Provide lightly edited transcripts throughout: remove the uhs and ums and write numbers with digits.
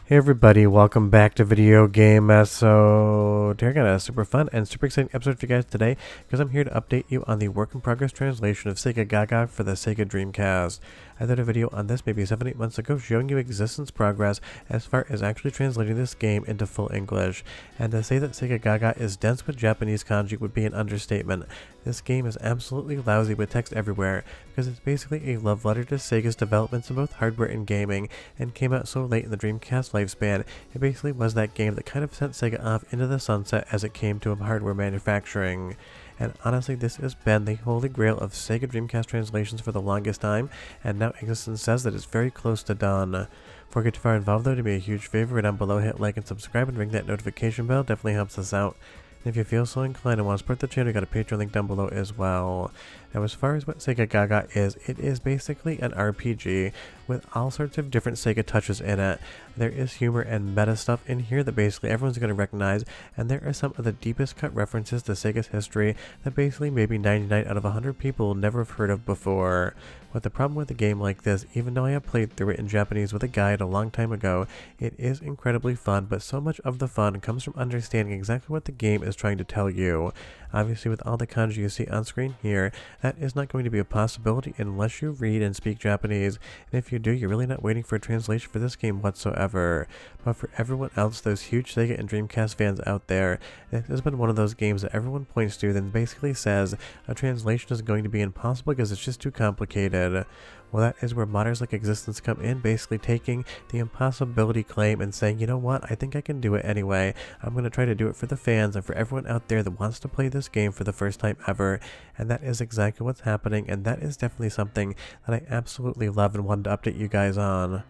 Hey everybody, welcome back to Video Game Episode. I got a super fun and super exciting episode for you guys today because I'm here to update you on the work in progress translation of Segagaga for the Sega Dreamcast. I did a video on this maybe 7-8 months ago showing you Exxistance progress as far as actually translating this game into full English. And to say that Segagaga is dense with Japanese kanji would be an understatement. This game is absolutely lousy with text everywhere because it's basically a love letter to Sega's developments in both hardware and gaming, and came out so late in the Dreamcast lifespan. It basically was that game that kind of sent Sega off into the sunset as it came to hardware manufacturing. And honestly, this has been the holy grail of Sega Dreamcast translations for the longest time, and now Exxistance says that it's very close to done. Before we get too far involved though, do me a huge favor, right down below, hit like and subscribe and ring that notification bell, definitely helps us out. And if you feel so inclined and want to support the channel, got a Patreon link down below as well. Now as far as what Segagaga is, it is basically an RPG with all sorts of different Sega touches in it. There is humor and meta stuff in here that basically everyone's going to recognize, and there are some of the deepest cut references to Sega's history that basically maybe 99 out of 100 people will never have heard of before. But the problem with a game like this, even though I have played through it in Japanese with a guide a long time ago, it is incredibly fun, but so much of the fun comes from understanding exactly what the game is trying to tell you. Obviously, with all the kanji you see on screen here, that is not going to be a possibility unless you read and speak Japanese, and if you do, you're really not waiting for a translation for this game whatsoever. But for everyone else, those huge Sega and Dreamcast fans out there, it has been one of those games that everyone points to and basically says a translation is going to be impossible because it's just too complicated. Well, that is where modders like Exxistance come in, basically taking the impossibility claim and saying, you know what, I think I can do it anyway. I'm going to try to do it for the fans and for everyone out there that wants to play this game for the first time ever. And that is exactly what's happening, and that is definitely something that I absolutely love and wanted to update you guys on.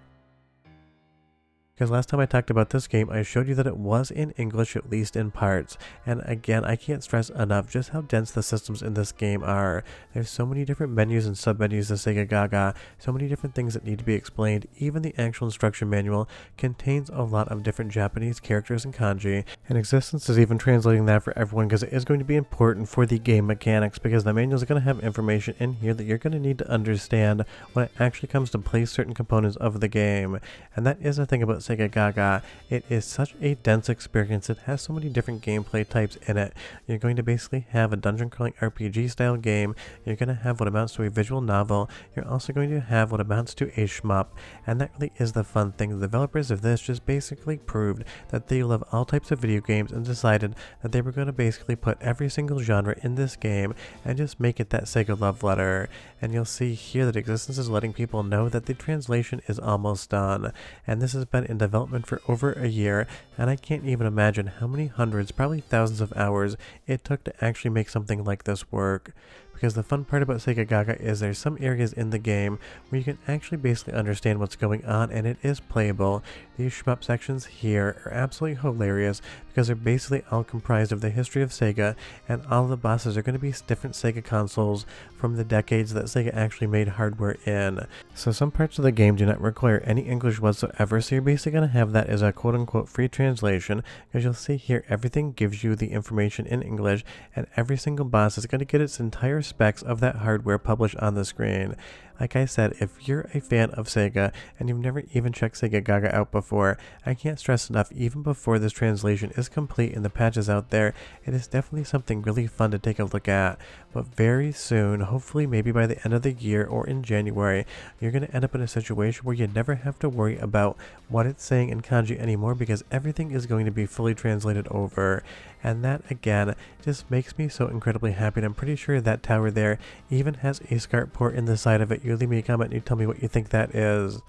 Because last time I talked about this game, I showed you that it was in English, at least in parts. And again, I can't stress enough just how dense the systems in this game are. There's so many different menus and sub-menus to Segagaga, so many different things that need to be explained. Even the actual instruction manual contains a lot of different Japanese characters and kanji. And Exxistance is even translating that for everyone because it is going to be important for the game mechanics, because the manual is going to have information in here that you're going to need to understand when it actually comes to play certain components of the game. And that is the thing about Segagaga. It is such a dense experience. It has so many different gameplay types in it. You're going to basically have a dungeon crawling RPG style game. You're going to have what amounts to a visual novel. You're also going to have what amounts to a shmup. And that really is the fun thing. The developers of this just basically proved that they love all types of video games and decided that they were going to basically put every single genre in this game and just make it that Sega love letter. And you'll see here that Exxistance is letting people know that the translation is almost done. And this has been in development for over a year, and I can't even imagine how many hundreds, probably thousands of hours it took to actually make something like this work. Because the fun part about Segagaga is there's some areas in the game where you can actually basically understand what's going on, and it is playable. These shmup sections here are absolutely hilarious because they're basically all comprised of the history of Sega, and all the bosses are going to be different Sega consoles from the decades that Sega actually made hardware in. So some parts of the game do not require any English whatsoever, so you're basically going to have that as a quote-unquote free translation, because you'll see here everything gives you the information in English, and every single boss is going to get its entire specs of that hardware published on the screen. Like I said, if you're a fan of Sega and you've never even checked Segagaga out before, I can't stress enough, even before this translation is complete and the patches out there, it is definitely something really fun to take a look at. But very soon, hopefully maybe by the end of the year or in January, you're going to end up in a situation where you never have to worry about what it's saying in kanji anymore, because everything is going to be fully translated over. And that again just makes me so incredibly happy, and I'm pretty sure that tower there even has a SCART port in the side of it. You leave me a comment and you tell me what you think that is.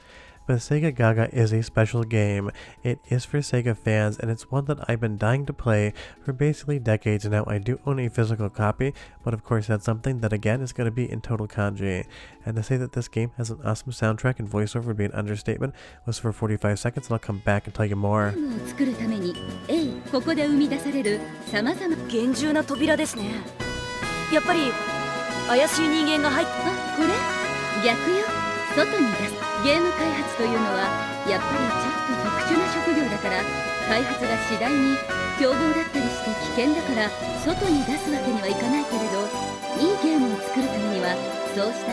But Segagaga is a special game. It is for Sega fans, and it's one that I've been dying to play for basically decades now. I do own a physical copy, but of course that's something that again is going to be in total kanji. And to say that this game has an awesome soundtrack and voiceover would be an understatement. Listen for 45 seconds and I'll come back and tell you more. ここで生み出される様々厳重な扉ですね。やっぱり怪しい人間が入って、あ、これ逆よ。外に出す。ゲーム開発というのはやっぱりちょっと特殊な職業だから、開発が次第に凶暴だったりして危険だから外に出すわけにはいかないけれど、いいゲームを作るためにはそうした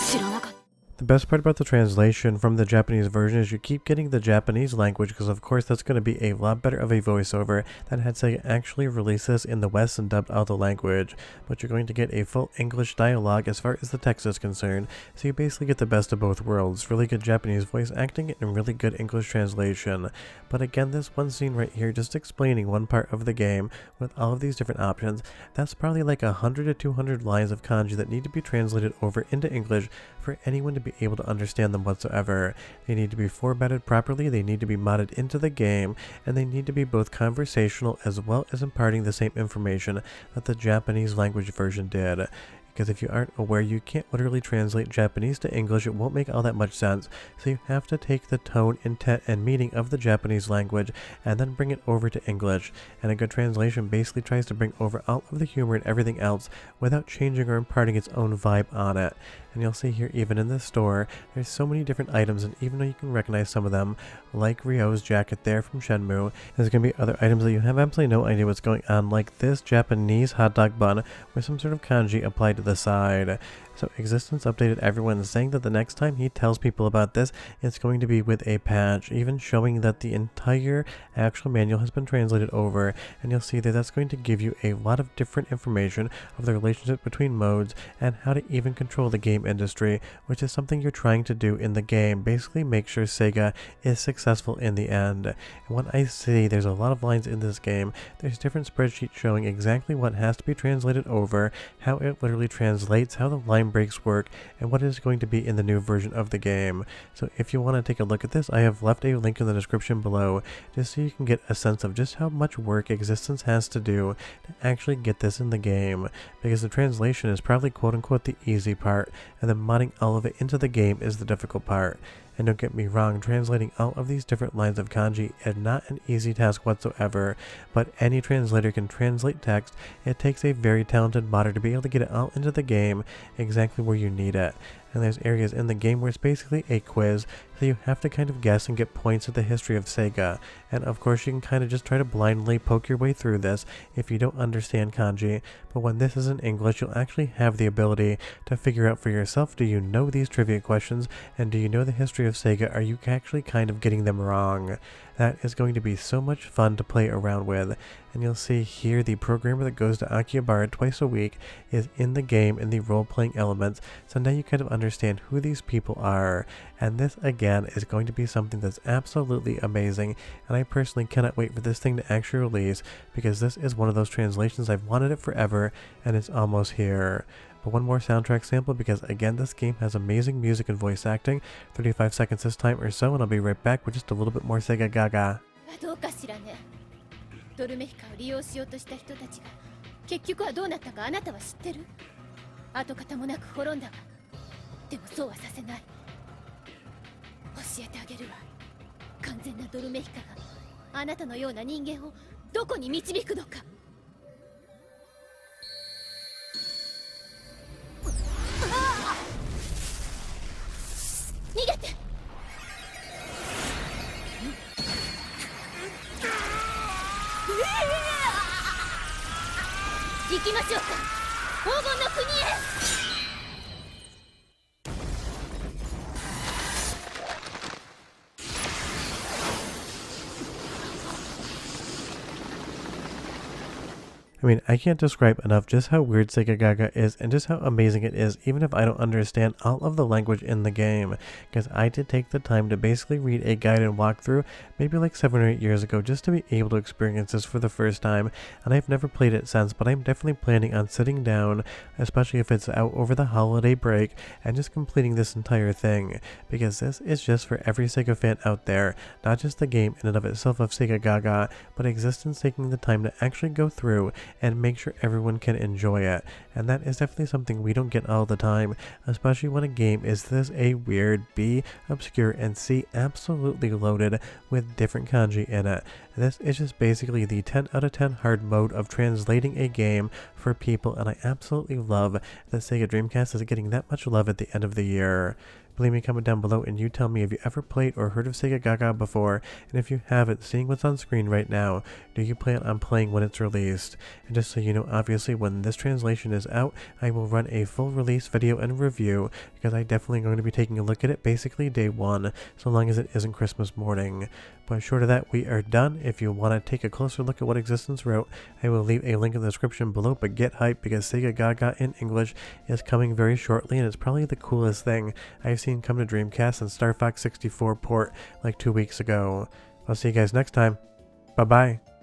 知らなかった。The The best part about the translation from the Japanese version is you keep getting the Japanese language, because of course that's going to be a lot better of a voiceover than had Sega actually released this in the West and dubbed out the language. But you're going to get a full English dialogue as far as the text is concerned, so you basically get the best of both worlds, really good Japanese voice acting and really good English translation. But again, this one scene right here just explaining one part of the game with all of these different options, that's probably like 100 to 200 lines of kanji that need to be translated over into English for anyone to be able to understand them whatsoever. They need to be formatted properly, they need to be modded into the game, and they need to be both conversational as well as imparting the same information that the Japanese language version did. Because if you aren't aware, you can't literally translate Japanese to English, it won't make all that much sense, so you have to take the tone, intent, and meaning of the Japanese language and then bring it over to English. And a good translation basically tries to bring over all of the humor and everything else without changing or imparting its own vibe on it. And you'll see here, even in this store, there's so many different items, and even though you can recognize some of them, like Ryo's jacket there from Shenmue, there's going to be other items that you have absolutely no idea what's going on, like this Japanese hot dog bun with some sort of kanji applied to the side. So Exxistance updated everyone, saying that the next time he tells people about this, it's going to be with a patch, even showing that the entire actual manual has been translated over, and you'll see that that's going to give you a lot of different information of the relationship between modes and how to even control the game industry, which is something you're trying to do in the game, basically make sure Sega is successful in the end. And when I see there's a lot of lines in this game, there's different spreadsheets showing exactly what has to be translated over, how it literally translates, how the line breaks work, and what is going to be in the new version of the game. So if you want to take a look at this, I have left a link in the description below just so you can get a sense of just how much work Exxistance has to do to actually get this in the game, because the translation is probably quote-unquote the easy part, and then modding all of it into the game is the difficult part. And don't get me wrong, translating all of these different lines of kanji is not an easy task whatsoever, but any translator can translate text. It takes a very talented modder to be able to get it all into the game exactly where you need it. And there's areas in the game where it's basically a quiz, so you have to kind of guess and get points of the history of Sega. And of course you can kind of just try to blindly poke your way through this if you don't understand kanji, but when this is in English, you'll actually have the ability to figure out for yourself, do you know these trivia questions, and do you know the history of Sega? Are you actually kind of getting them wrong? That is going to be so much fun to play around with. And you'll see here the programmer that goes to Akihabara twice a week is in the game in the role-playing elements, so now you kind of understand who these people are. And this again is going to be something that's absolutely amazing, and I personally cannot wait for this thing to actually release, because this is one of those translations I've wanted it forever, and it's almost here. But one more soundtrack sample, because again this game has amazing music and voice acting. 35 seconds this time or so, and I'll be right back with just a little bit more Segagaga. どうかしらね。ドルメヒカを利用しようとした人たちが結局はどうなったかあなたは知ってる？跡形もなく滅んだが、でもそうはさせない。教えてあげるわ。完全なドルメヒカがあなたのような人間をどこに導くのか。逃げて！行きましょうか、黄金の国へ。I mean, I can't describe enough just how weird Segagaga is and just how amazing it is, even if I don't understand all of the language in the game, because I did take the time to basically read a guide and walkthrough maybe like 7 or 8 years ago just to be able to experience this for the first time, and I've never played it since, but I'm definitely planning on sitting down, especially if it's out over the holiday break, and just completing this entire thing, because this is just for every Sega fan out there, not just the game in and of itself of Segagaga, but Exxistance taking the time to actually go through and make sure everyone can enjoy it. And that is definitely something we don't get all the time, especially when a game is this A, weird, B, obscure, and C, absolutely loaded with different kanji in it. This is just basically the 10 out of 10 hard mode of translating a game for people, and I absolutely love that Sega Dreamcast is getting that much love at the end of the year. Leave me a comment down below and you tell me if you ever played or heard of Segagaga before, and if you haven't, seeing what's on screen right now, do you plan on playing when it's released? And just so you know, obviously when this translation is out, I will run a full release video and review, because I definitely going to be taking a look at it basically day one, so long as it isn't Christmas morning. But short of that, we are done. If you want to take a closer look at what Exxistance wrote, I will leave a link in the description below, but get hyped because Segagaga in English is coming very shortly, and it's probably the coolest thing I've seen come to Dreamcast and Star Fox 64 port like 2 weeks ago. I'll see you guys next time. Bye bye.